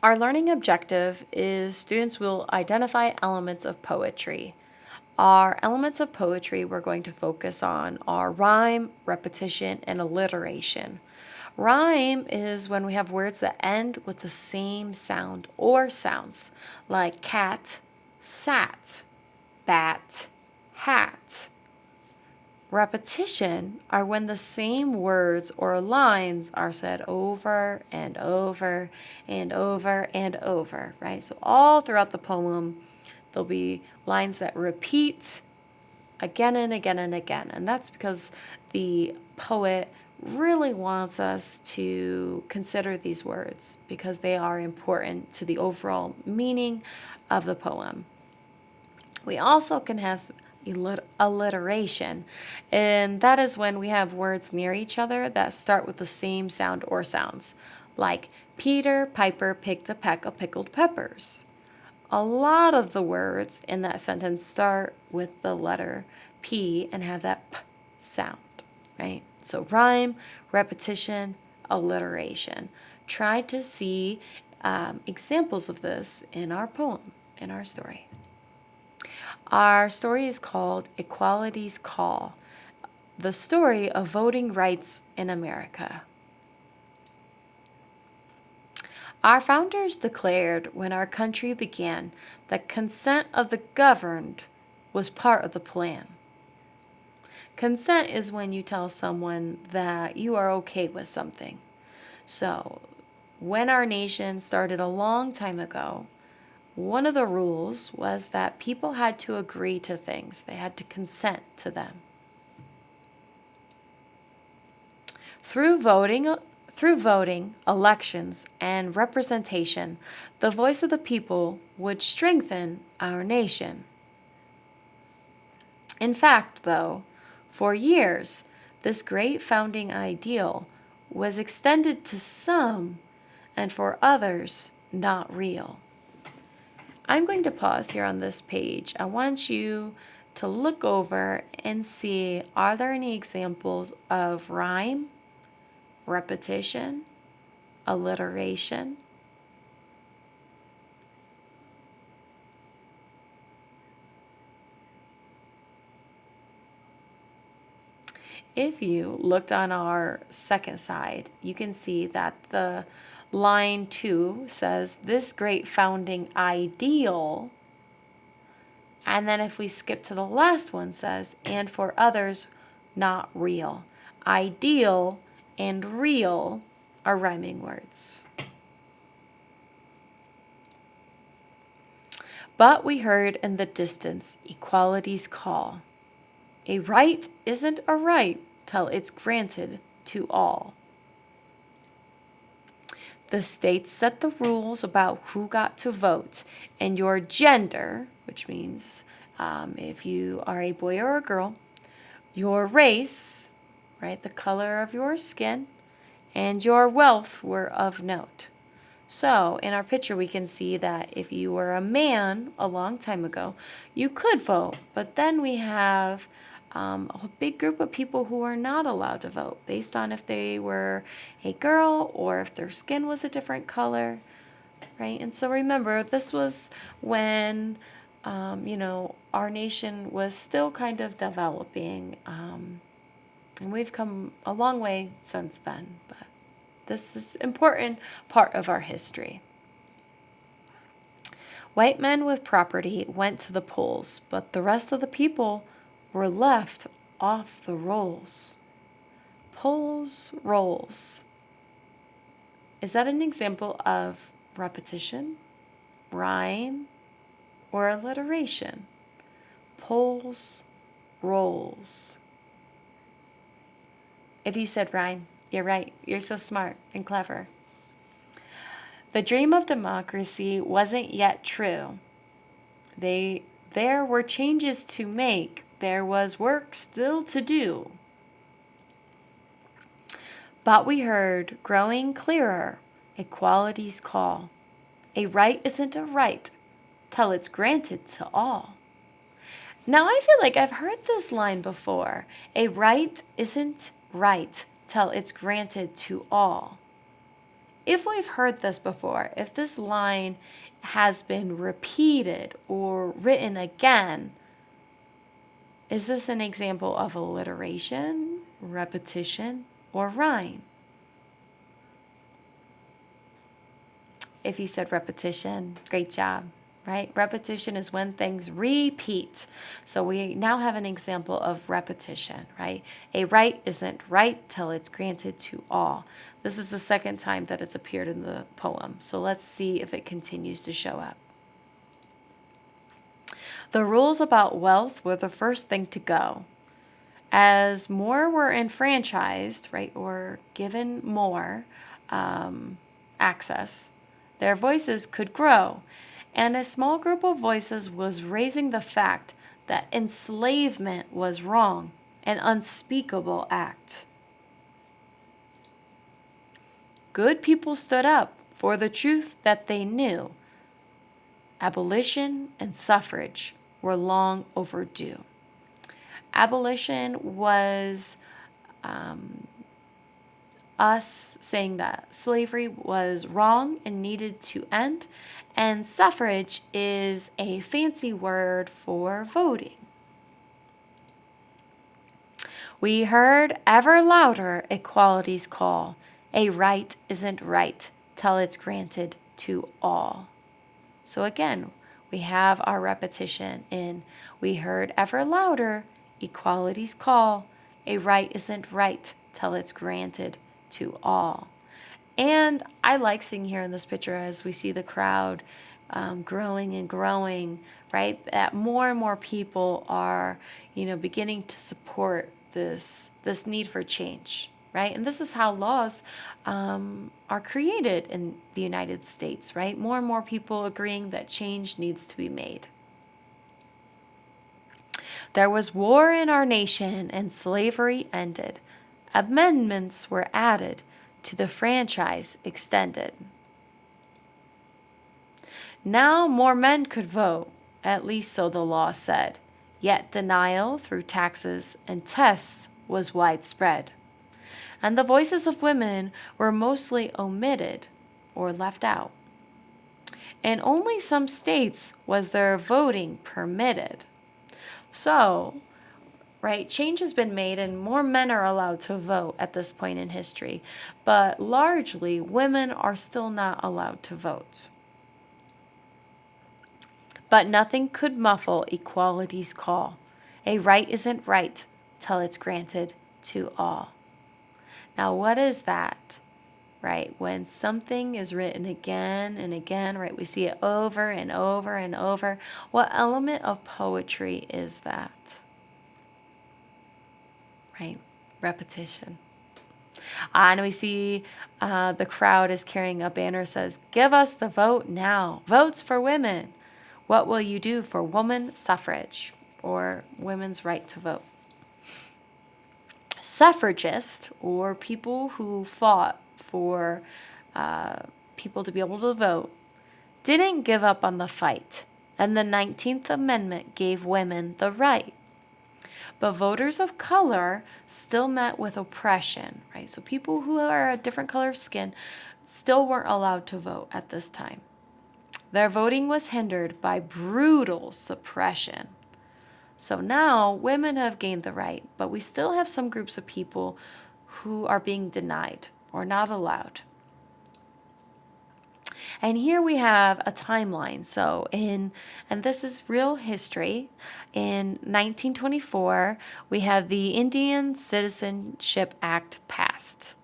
Our learning objective is students will identify elements of poetry. Our elements of poetry we're going to focus on are rhyme, repetition, and alliteration. Rhyme is when we have words that end with the same sound or sounds, like cat, sat, bat, hat. Repetition are when the same words or lines are said over and over and over and over, right? So all throughout the poem, there'll be lines that repeat again and again and again. And that's because the poet really wants us to consider these words because they are important to the overall meaning of the poem. We also can have alliteration, and that is when we have words near each other that start with the same sound or sounds, like Peter Piper picked a peck of pickled peppers. A lot of the words in that sentence start with the letter P and have that P sound, right? So rhyme, repetition, alliteration. Try to see examples of this in our poem, in our story. Our story is called Equality's Call, the story of voting rights in America. Our founders declared when our country began that consent of the governed was part of the plan. Consent is when you tell someone that you are okay with something. So, when our nation started a long time ago, one of the rules was that people had to agree to things. They had to consent to them. Through voting, elections, and representation, the voice of the people would strengthen our nation. In fact, though, for years, this great founding ideal was extended to some and for others not real. I'm going to pause here on this page. I want you to look over and see, are there any examples of rhyme, repetition, alliteration? If you looked on our second side, you can see that the line 2 says, this great founding ideal. And then if we skip to the last one, says, and for others, not real. Ideal and real are rhyming words. But we heard in the distance equality's call. A right isn't a right till it's granted to all. The states set the rules about who got to vote, and your gender, which means if you are a boy or a girl, your race, right, the color of your skin, and your wealth were of note. So in our picture, we can see that if you were a man a long time ago, you could vote, but then we have a big group of people who are not allowed to vote based on if they were a girl or if their skin was a different color, right? And so remember, this was when, our nation was still kind of developing, and we've come a long way since then, but this is an important part of our history. White men with property went to the polls, but the rest of the people were left off the rolls. Polls, rolls. Is that an example of repetition, rhyme, or alliteration? Polls, rolls. If you said rhyme, you're right. You're so smart and clever. The dream of democracy wasn't yet true. There were changes to make. There was work still to do. But we heard, growing clearer, equality's call. A right isn't a right till it's granted to all. Now I feel like I've heard this line before. A right isn't right till it's granted to all. if we've heard this before, if this line has been repeated or written again, is this an example of alliteration, repetition, or rhyme? If you said repetition, great job, right? Repetition is when things repeat. So we now have an example of repetition, right? A right isn't right till it's granted to all. This is the second time that it's appeared in the poem. So let's see if it continues to show up. The rules about wealth were the first thing to go. As more were enfranchised, right, or given more access, their voices could grow, and a small group of voices was raising the fact that enslavement was wrong, an unspeakable act. Good people stood up for the truth that they knew. Abolition and suffrage were long overdue. Abolition was us saying that slavery was wrong and needed to end, and suffrage is a fancy word for voting. We heard ever louder equality's call. A right isn't right till it's granted to all. So again, we have our repetition in we heard ever louder equality's call. A right isn't right till it's granted to all. And I like seeing here in this picture as we see the crowd growing and growing, right? That more and more people are, beginning to support this need for change, right? And this is how laws are created in the United States, right? More and more people agreeing that change needs to be made. There was war in our nation and slavery ended. Amendments were added to the franchise extended. Now more men could vote, at least so the law said, yet denial through taxes and tests was widespread. And the voices of women were mostly omitted or left out. In only some states was their voting permitted. So, right, change has been made and more men are allowed to vote at this point in history, but largely women are still not allowed to vote. But nothing could muffle equality's call. A right isn't right till it's granted to all. Now, what is that? Right? When something is written again and again, right? We see it over and over and over. What element of poetry is that? Right? Repetition. And we see the crowd is carrying a banner that says, "Give us the vote now. Votes for women. What will you do for woman suffrage or women's right to vote?" Suffragists, or people who fought for people to be able to vote, didn't give up on the fight, and the 19th Amendment gave women the right. But voters of color still met with oppression, right? So people who are a different color of skin still weren't allowed to vote at this time. Their voting was hindered by brutal suppression. So now women have gained the right, but we still have some groups of people who are being denied or not allowed. And here we have a timeline. So and this is real history. In 1924, we have the Indian Citizenship Act passed.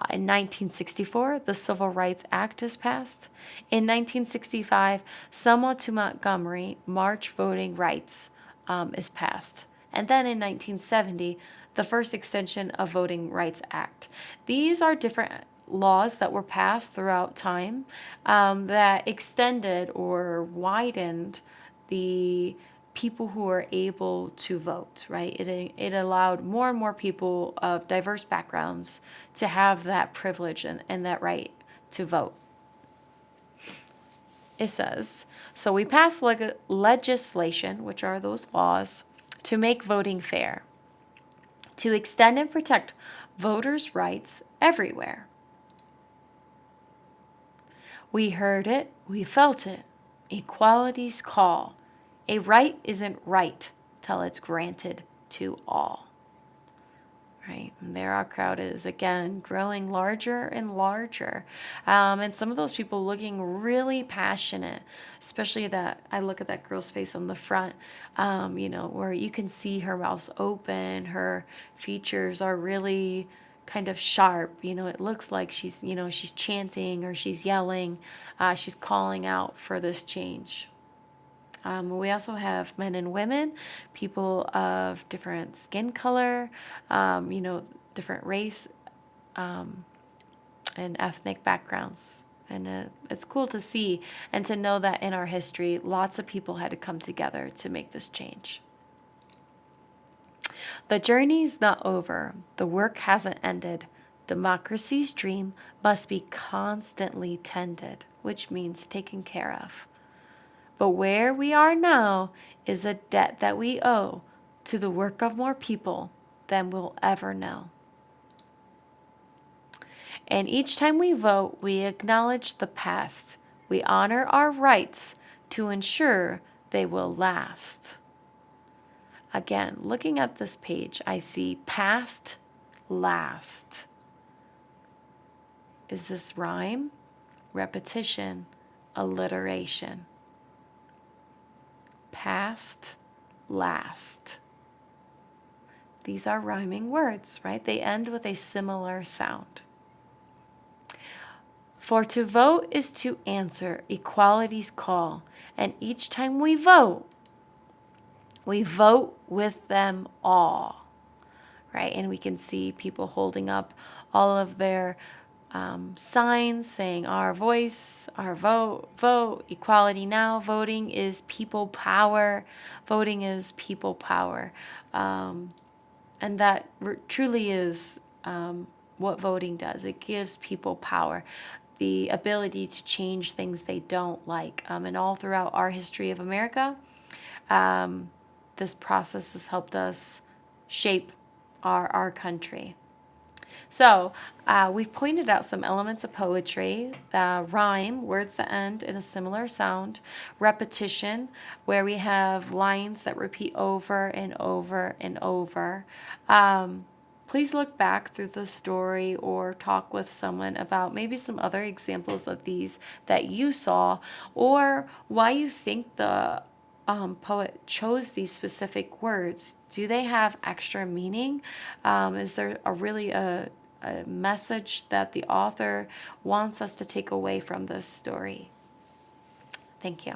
In 1964, the Civil Rights Act is passed. In 1965, Selma to Montgomery March Voting Rights is passed. And then in 1970, the first extension of Voting Rights Act. These are different laws that were passed throughout time that extended or widened the people who are able to vote, right? It allowed more and more people of diverse backgrounds to have that privilege and that right to vote. It says, so we passed legislation, which are those laws, to make voting fair, to extend and protect voters' rights everywhere. We heard it, we felt it. Equality's call. A right isn't right till it's granted to all. Right, and there our crowd is again growing larger and larger, and some of those people looking really passionate, especially that I look at that girl's face on the front, where you can see her mouth open, her features are really kind of sharp. It looks like she's chanting or she's yelling, she's calling out for this change. We also have men and women, people of different skin color, different race and ethnic backgrounds. And it's cool to see and to know that in our history, lots of people had to come together to make this change. The journey's not over. The work hasn't ended. Democracy's dream must be constantly tended, which means taken care of. But where we are now is a debt that we owe to the work of more people than we'll ever know. And each time we vote, we acknowledge the past. We honor our rights to ensure they will last. Again, looking at this page, I see past, last. Is this rhyme, repetition, alliteration? Past, last. These are rhyming words, right? They end with a similar sound. For to vote is to answer equality's call, and each time we vote with them all, right? And we can see people holding up all of their signs saying our voice, our vote, equality now. Voting is people power. Voting is people power. And that truly is what voting does. It gives people power, the ability to change things they don't like. And all throughout our history of America, this process has helped us shape our country. So we've pointed out some elements of poetry: rhyme, words that end in a similar sound; repetition, where we have lines that repeat over and over and over. Please look back through the story or talk with someone about maybe some other examples of these that you saw, or why you think the poet chose these specific words. Do they have extra meaning? Is there a message that the author wants us to take away from this story? Thank you.